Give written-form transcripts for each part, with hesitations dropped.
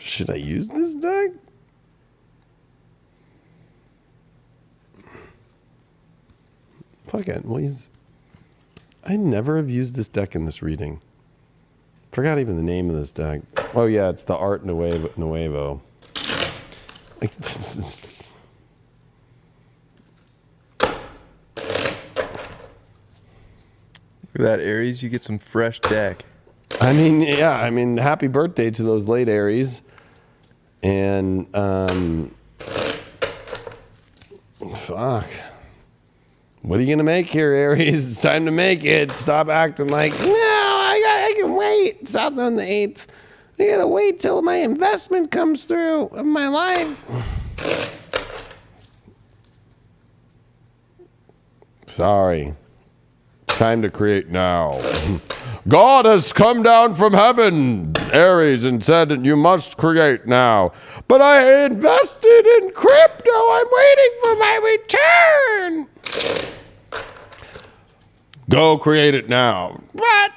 Should I use this deck? Fuck it. I never have used this deck in this reading. Forgot even the name of this deck. Oh yeah, it's the Art Nuevo. Look at that, Aries. You get some fresh deck. I mean, yeah. I mean, happy birthday to those late Aries. And, fuck. What are you going to make here, Aries? It's time to make it. Stop acting like, no, I can wait. It's out on the 8th. I got to wait till my investment comes through of my life. Sorry. Time to create now. God has come down from heaven, Aries, and said that you must create now. But I invested in crypto. I'm waiting for my return. Go create it now. But,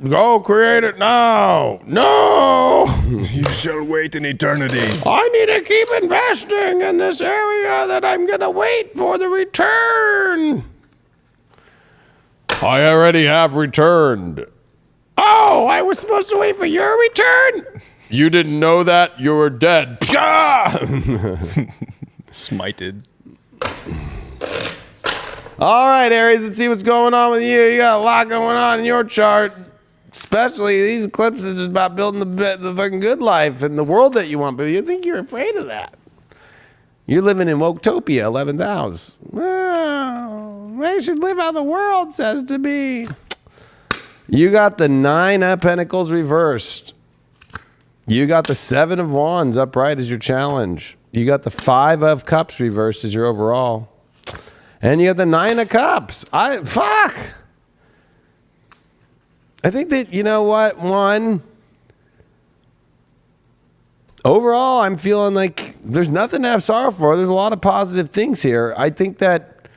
go create it now. No. You shall wait in eternity. I need to keep investing in this area that I'm going to wait for the return. I already have returned. Oh, I was supposed to wait for your return? You didn't know that? You were dead. Smited. All right, Aries, let's see what's going on with you. You got a lot going on in your chart. Especially these eclipses is about building the fucking good life and the world that you want, but you think you're afraid of that. You're living in Woketopia, 11th house. Well, they should live how the world says to be. You got the 9 of Pentacles reversed. You got the 7 of Wands upright as your challenge. You got the 5 of Cups reversed as your overall. And you got the 9 of Cups. Fuck. I think that, you know what? Overall, I'm feeling like there's nothing to have sorrow for. There's a lot of positive things here. I think that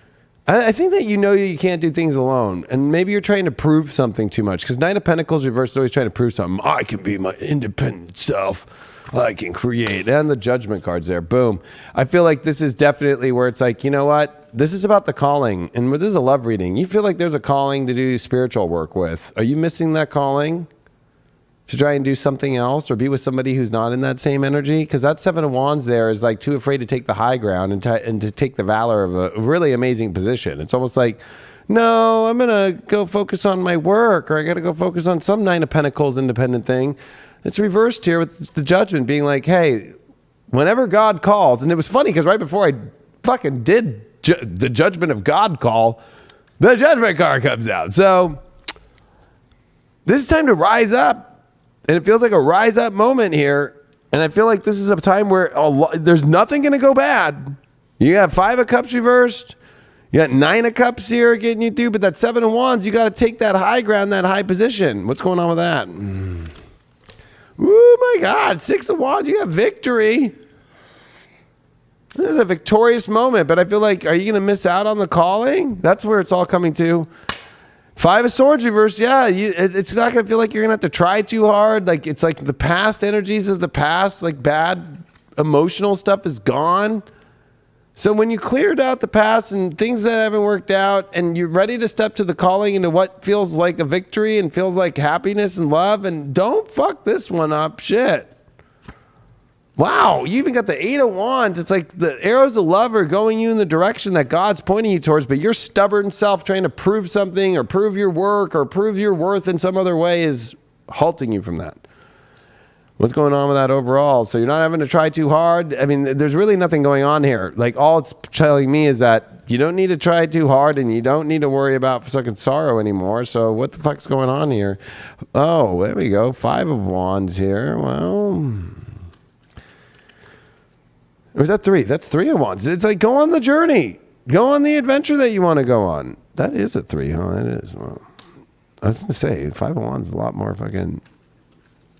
you know you can't do things alone. And maybe you're trying to prove something too much. Because 9 of Pentacles reversed is always trying to prove something. I can be my independent self. I can create. And the Judgment card's there. Boom. I feel like this is definitely where it's like, you know what? This is about the calling. And this is a love reading. You feel like there's a calling to do spiritual work with. Are you missing that calling? To try and do something else or be with somebody who's not in that same energy? Because that 7 of Wands there is like too afraid to take the high ground and to take the valor of a really amazing position. It's almost like, no, I'm going to go focus on my work, or I got to go focus on some 9 of Pentacles independent thing. It's reversed here with the Judgment being like, hey, whenever God calls, and it was funny because right before I fucking did the Judgment of God call, the Judgment card comes out. So this is time to rise up. And it feels like a rise up moment here. And I feel like this is a time where there's nothing going to go bad. You got 5 of Cups reversed. You got 9 of Cups here getting you through. But that 7 of Wands, you got to take that high ground, that high position. What's going on with that? Oh my God. 6 of Wands, you got victory. This is a victorious moment. But I feel like, are you going to miss out on the calling? That's where it's all coming to. 5 of Swords reversed, yeah, it's not going to feel like you're going to have to try too hard. Like, it's like the past energies of the past, like bad emotional stuff is gone. So when you cleared out the past and things that haven't worked out and you're ready to step to the calling into what feels like a victory and feels like happiness and love, and don't fuck this one up, shit. Wow, you even got the 8 of Wands. It's like the arrows of love are going you in the direction that God's pointing you towards, but your stubborn self trying to prove something or prove your work or prove your worth in some other way is halting you from that. What's going on with that overall? So you're not having to try too hard. I mean, there's really nothing going on here. Like, all it's telling me is that you don't need to try too hard and you don't need to worry about fucking sorrow anymore. So what the fuck's going on here? Oh, there we go. 5 of Wands here. Well... Or is that 3? That's 3 of Wands. It's like, go on the journey. Go on the adventure that you want to go on. That is a 3, huh? That is. Well, I was going to say, 5 of Wands is a lot more fucking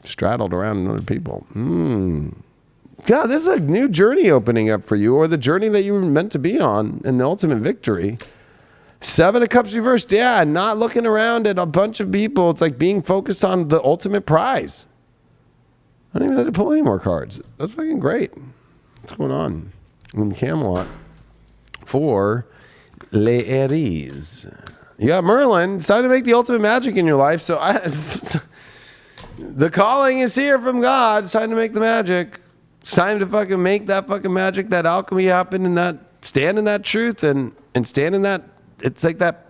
straddled around than other people. God, this is a new journey opening up for you, or the journey that you were meant to be on and the ultimate victory. 7 of Cups reversed. Yeah, not looking around at a bunch of people. It's like being focused on the ultimate prize. I don't even have to pull any more cards. That's fucking great. What's going on in Camelot for Les Aries? You got Merlin. It's time to make the ultimate magic in your life. So the calling is here from God. It's time to make the magic. It's time to fucking make that fucking magic, that alchemy happen, and that stand in that truth and stand in that. It's like that.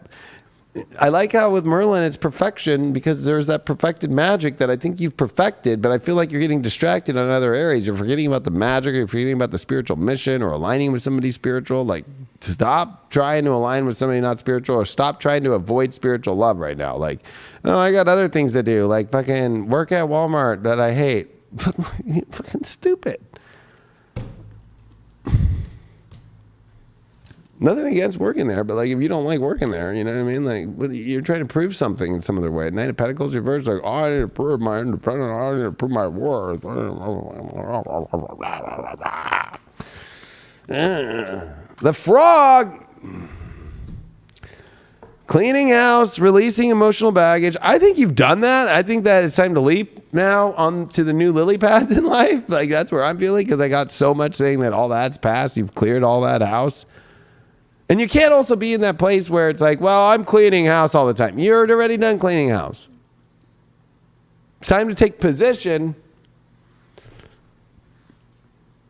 I like how with Merlin it's perfection, because there's that perfected magic that I think you've perfected, but I feel like you're getting distracted on other areas. You're forgetting about the magic, or you're forgetting about the spiritual mission, or aligning with somebody spiritual. Like, stop trying to align with somebody not spiritual, or stop trying to avoid spiritual love right now. Like, oh, I got other things to do, like fucking work at Walmart that I hate. Fucking stupid. Nothing against working there, but like if you don't like working there, you know what I mean? Like you're trying to prove something in some other way. Knight of Pentacles reversed, like, oh, I need to prove my independence, I need to prove my worth. The Frog. Cleaning house, releasing emotional baggage. I think you've done that. I think that it's time to leap now on to the new lily pads in life. Like that's where I'm feeling, because I got so much saying that all that's past. You've cleared all that house. And you can't also be in that place where it's like, well, I'm cleaning house all the time. You're already done cleaning house. It's time to take position.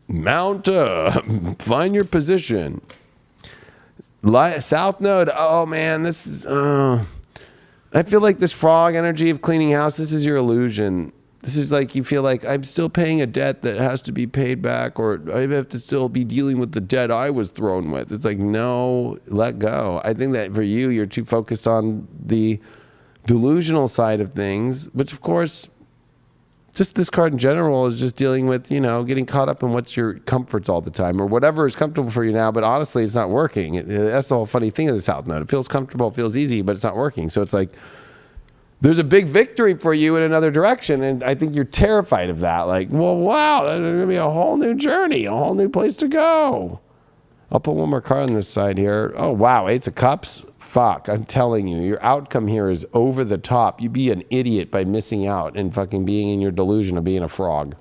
Mount up. Find your position. South Node. Oh, man, this is... I feel like this frog energy of cleaning house, this is your illusion. This is like you feel like I'm still paying a debt that has to be paid back, or I have to still be dealing with the debt I was thrown with. It's like, no, let go. I think that for you, you're too focused on the delusional side of things, which of course, just this card in general is just dealing with, you know, getting caught up in what's your comforts all the time, or whatever is comfortable for you now, but honestly, it's not working. That's the whole funny thing of the South Node. It feels comfortable, it feels easy, but it's not working. So it's like, there's a big victory for you in another direction, and I think you're terrified of that. Like, well, wow, there's going to be a whole new journey, a whole new place to go. I'll put one more card on this side here. Oh, wow, Ace of Cups? Fuck, I'm telling you, your outcome here is over the top. You'd be an idiot by missing out and fucking being in your delusion of being a frog.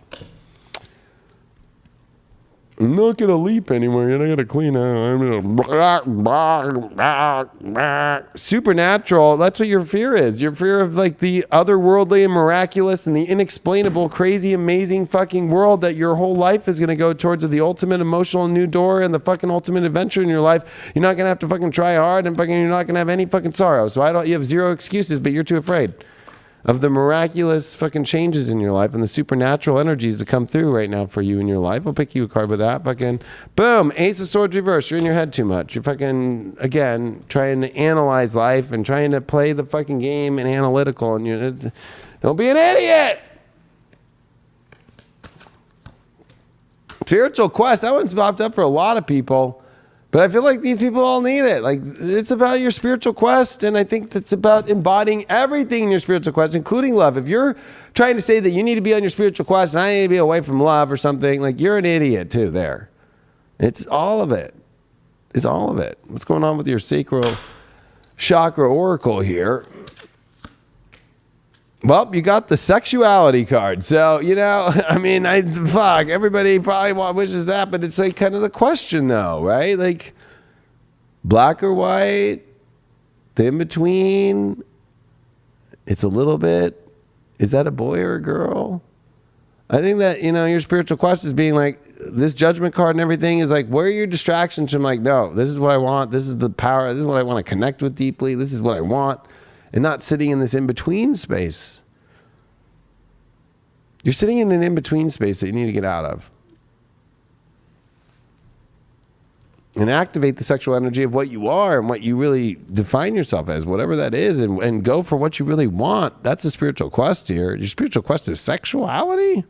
I'm not going to leap anymore. You're not going to clean out. Supernatural, that's what your fear is. Your fear of like the otherworldly and miraculous and the inexplainable, crazy, amazing fucking world that your whole life is going to go towards the ultimate emotional new door and the fucking ultimate adventure in your life. You're not going to have to fucking try hard, and fucking you're not going to have any fucking sorrow. So you have zero excuses, but you're too afraid of the miraculous fucking changes in your life and the supernatural energies to come through right now for you in your life. I'll pick you a card with that. Fucking boom, Ace of Swords reverse. You're in your head too much. You're fucking, again, trying to analyze life and trying to play the fucking game and analytical. And don't be an idiot. Spiritual quest. That one's popped up for a lot of people. But I feel like these people all need it. Like, it's about your spiritual quest, and I think it's about embodying everything in your spiritual quest, including love. If you're trying to say that you need to be on your spiritual quest and I need to be away from love or something, like, you're an idiot too there. It's all of it. It's all of it. What's going on with your sacral chakra oracle here? Well, you got the sexuality card. So, you know, I mean, fuck, everybody probably wishes that, but it's like kind of the question though, right? Like black or white, the in-between, it's a little bit, is that a boy or a girl? I think that, you know, your spiritual quest is being like, this judgment card and everything is like, where are your distractions from like, no, this is what I want. This is the power. This is what I want to connect with deeply. This is what I want. And not sitting in this in-between space. You're sitting in an in-between space that you need to get out of. And activate the sexual energy of what you are and what you really define yourself as, whatever that is, and go for what you really want. That's a spiritual quest here. Your spiritual quest is sexuality?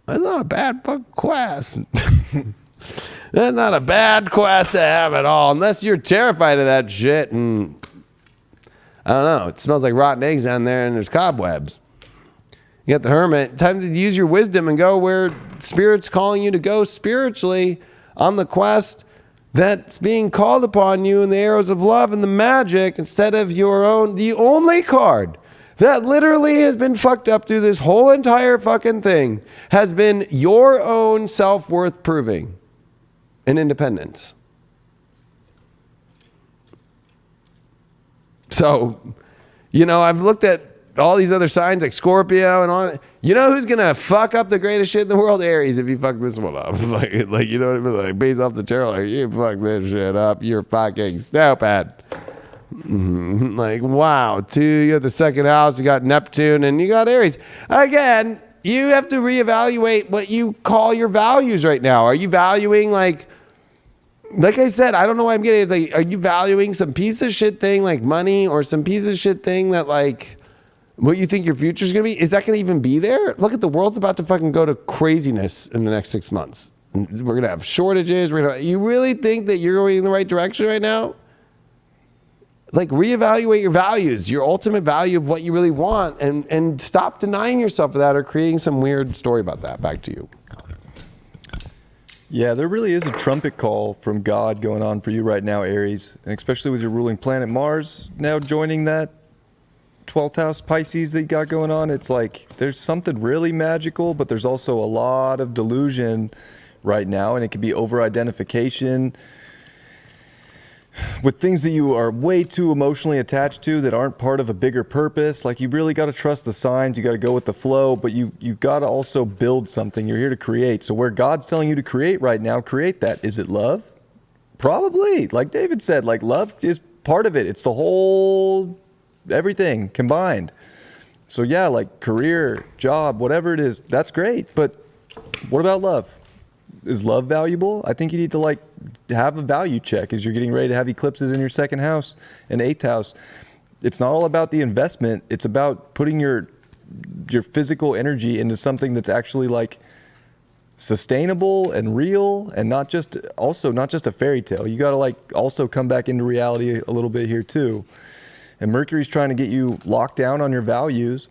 That's not a bad quest. That's not a bad quest to have at all, unless you're terrified of that shit and I don't know. It smells like rotten eggs down there and there's cobwebs. You got the Hermit. Time to use your wisdom and go where Spirit's calling you to go spiritually on the quest that's being called upon you in the arrows of love and the magic instead of your own. The only card that literally has been fucked up through this whole entire fucking thing has been your own self-worth proving and independence. So, you know, I've looked at all these other signs like Scorpio and all. You know who's gonna fuck up the greatest shit in the world? Aries. If you fuck this one up, like you know what I mean? Like based off the tarot, like you fuck this shit up, you're fucking stupid. Like wow, you got the second house, you got Neptune, and you got Aries. Again, you have to reevaluate what you call your values right now. Are you valuing like I said, I don't know why I'm getting it. It's like, are you valuing some piece of shit thing like money or some piece of shit thing that like what you think your future is going to be? Is that going to even be there? Look at the world's about to fucking go to craziness in the next 6 months. We're going to have shortages. You really think that you're going in the right direction right now? Like reevaluate your values, your ultimate value of what you really want, and stop denying yourself of that or creating some weird story about that. Back to you. Yeah, there really is a trumpet call from God going on for you right now, Aries. And especially with your ruling planet Mars now joining that 12th house Pisces that you got going on. It's like there's something really magical, but there's also a lot of delusion right now. And it could be over-identification with things that you are way too emotionally attached to that aren't part of a bigger purpose. Like you really got to trust the signs. You got to go with the flow, but you got to also build something. You're here to create. So where God's telling you to create right now, create that. Is it love? Probably. Like David said, like love is part of it. It's the whole, everything combined. So yeah, like career, job, whatever it is, that's great. But what about love? Is love valuable? I think you need to like have a value check as you're getting ready to have eclipses in your second house and eighth house. It's not all about the investment. It's about putting your physical energy into something that's actually like sustainable and real and not just a fairy tale. You got to like also come back into reality a little bit here too. And Mercury's trying to get you locked down on your values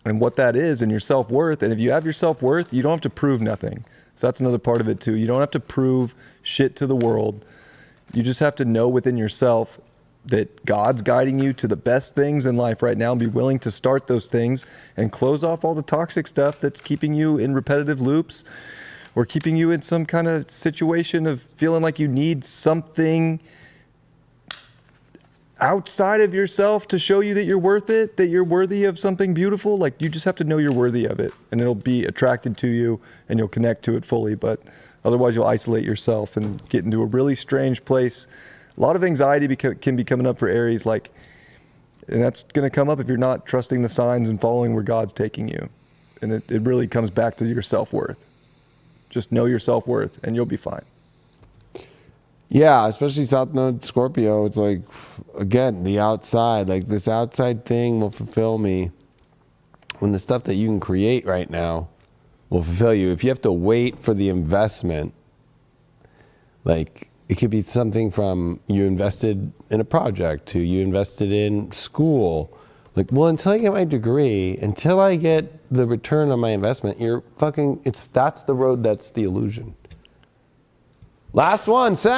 and what that is and your self-worth. And if you have your self-worth, you don't have to prove nothing. So that's another part of it too. You don't have to prove shit to the world. You just have to know within yourself that God's guiding you to the best things in life right now and be willing to start those things and close off all the toxic stuff that's keeping you in repetitive loops or keeping you in some kind of situation of feeling like you need something outside of yourself to show you that you're worth it, that you're worthy of something beautiful. Like you just have to know you're worthy of it and it'll be attracted to you and you'll connect to it fully. But otherwise you'll isolate yourself and get into a really strange place. A lot of anxiety can be coming up for Aries, like, and that's going to come up if you're not trusting the signs and following where God's taking you. And it really comes back to your self-worth. Just know your self-worth and you'll be fine. Yeah, especially South Node Scorpio. It's like, again, the outside. Like this outside thing will fulfill me when the stuff that you can create right now will fulfill you. If you have to wait for the investment, like it could be something from you invested in a project to you invested in school. Like, well, until I get my degree, until I get the return on my investment, that's the road, that's the illusion. Last one, Sam.